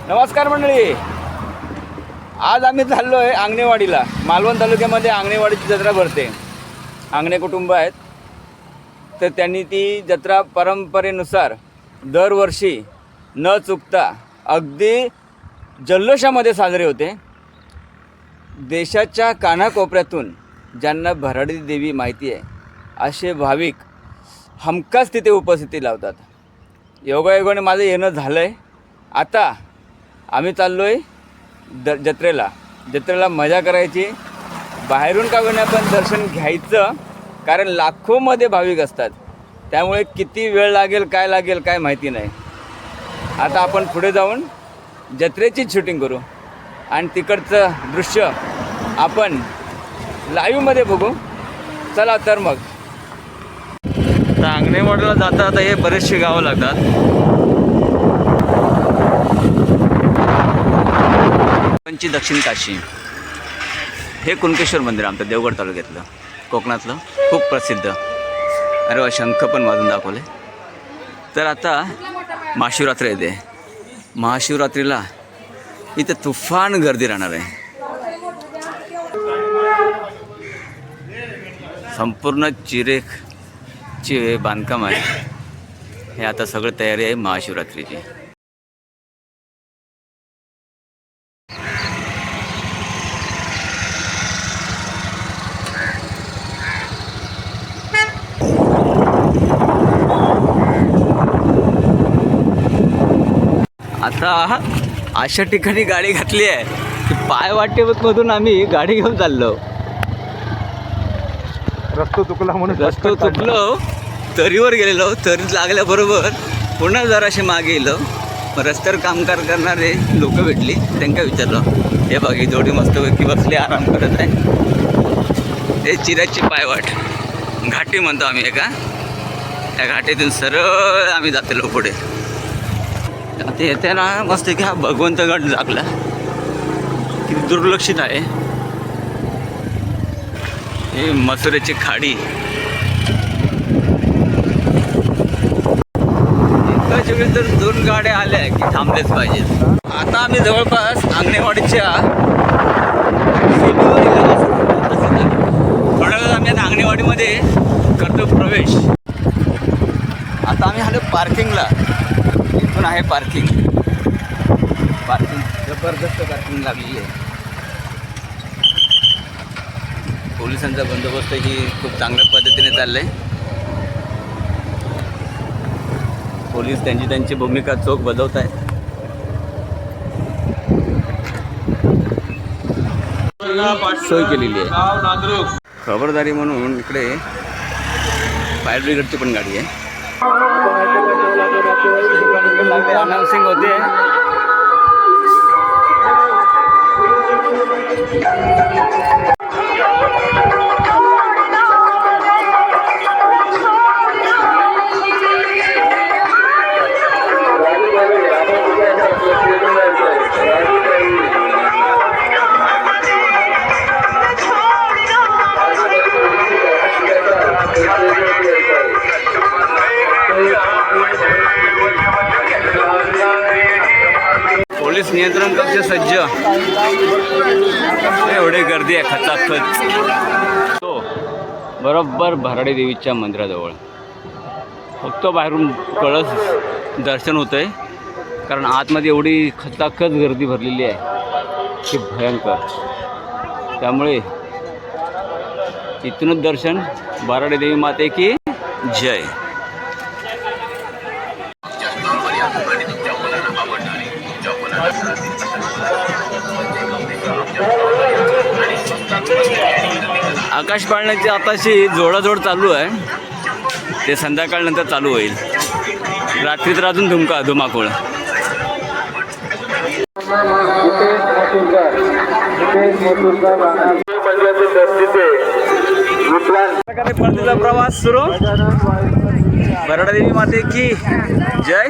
नमस्कार मंडळी, आज आम्ही चाललो आहे आंगणेवाडीला. मालवण तालुक्यामध्ये आंगणेवाडीची जत्रा भरते. आंगणे कुटुंब आहेत, तर त्यांनी ती जत्रा परंपरेनुसार दरवर्षी न चुकता अगदी जल्लोषामध्ये साजरे होते. देशाच्या कानाकोपऱ्यातून ज्यांना भराडी देवी माहिती आहे असे भाविक हमखास तिथे उपस्थिती लावतात. योगायोगाने माझं येणं झालं आहे. आता आम्ही चाललो आहे जत्रेला मजा करायची. बाहेरून का विना पण दर्शन घ्यायचं, कारण लाखोमध्ये भाविक असतात. त्यामुळे किती वेळ लागेल काय माहिती नाही. आता आपण पुढे जाऊन जत्रेचीच शूटिंग करू आणि तिकडचं दृश्य आपण लाईव्हमध्ये बघू. चला तर मग. आता आंगणेवाडीला जाता आता हे बरेचसे गावं लागतात. दक्षिण काशी हे कुणकेश्वर मंदिर आमचं देवगड तालुक्यातलं, कोकणातलं खूप प्रसिद्ध. अरे वा, शंख पण वाजून दाखवले. तर आता महाशिवरात्री येते. महाशिवरात्रीला इथं तुफान गर्दी राहणार आहे. संपूर्ण चिरेचे बांधकाम आहे. हे आता सगळं तयारी आहे महाशिवरात्रीची. आता अशा ठिकाणी गाडी घातली आहे की पायवाटेमधून आम्ही गाडी घेऊन चाललो. रस्तो चुकलो, तरीवर गेलेलो. तरी लागल्याबरोबर पुन्हा जराशे मागे गेलो. रस्त्यावर कामकार करणारे लोक भेटली, त्यांना विचारलं. हे बघ, ही जोडी मस्तपैकी बसली, आराम करत आहे. ते चिऱ्याची पायवाट घाटी म्हणतो आम्ही. एका त्या घाटीतून सरळ आम्ही जातेलो पुढे. आता येते ना मस्त की हा भगवंतगड लागला. किती दुर्लक्षित आहे. हे मसुरेची खाडी. एकाच वेळी जर 2 गाड्या आल्या की थांबलेच पाहिजेत. आता आम्ही जवळपास आंगणेवाडीच्या थोड्या वेळात आम्ही आता आंगणेवाडीमध्ये करतो प्रवेश. आता आम्ही आलो पार्किंगला. इथून आहे पार्किंग जबरदस्त पार्किंग लागलेली आहे. पोलिसांचा बंदोबस्त ही खूप चांगल्या पद्धतीने चाललं आहे. पोलीस त्यांची भूमिका चोख बजावत आहेत. सोय केलेली आहे. खबरदारी म्हणून इकडे फायर ब्रिगेडची पण गाडी आहे. अनाउन्सिंग होते. पोलीस नियंत्रण कक्ष सज्ज. एवढी गर्दी आहे खचाखच. तो बरोबर भराडी देवीच्या मंदिराजवळ. फक्त बाहेरून कळस दर्शन होतं आहे, कारण आतमध्ये एवढी खचाखच गर्दी भरलेली आहे की भयंकर. त्यामुळे इथूनच दर्शन. भराडी देवी माते की जय. आकाश पाळण्याची आताशी जोडाजोड चालू आहे. ते संध्याकाळनंतर चालू होईल. रात्री तर अजून धुमाकूळ. परतीचा प्रवास सुरू. भराडी देवी माते की जय.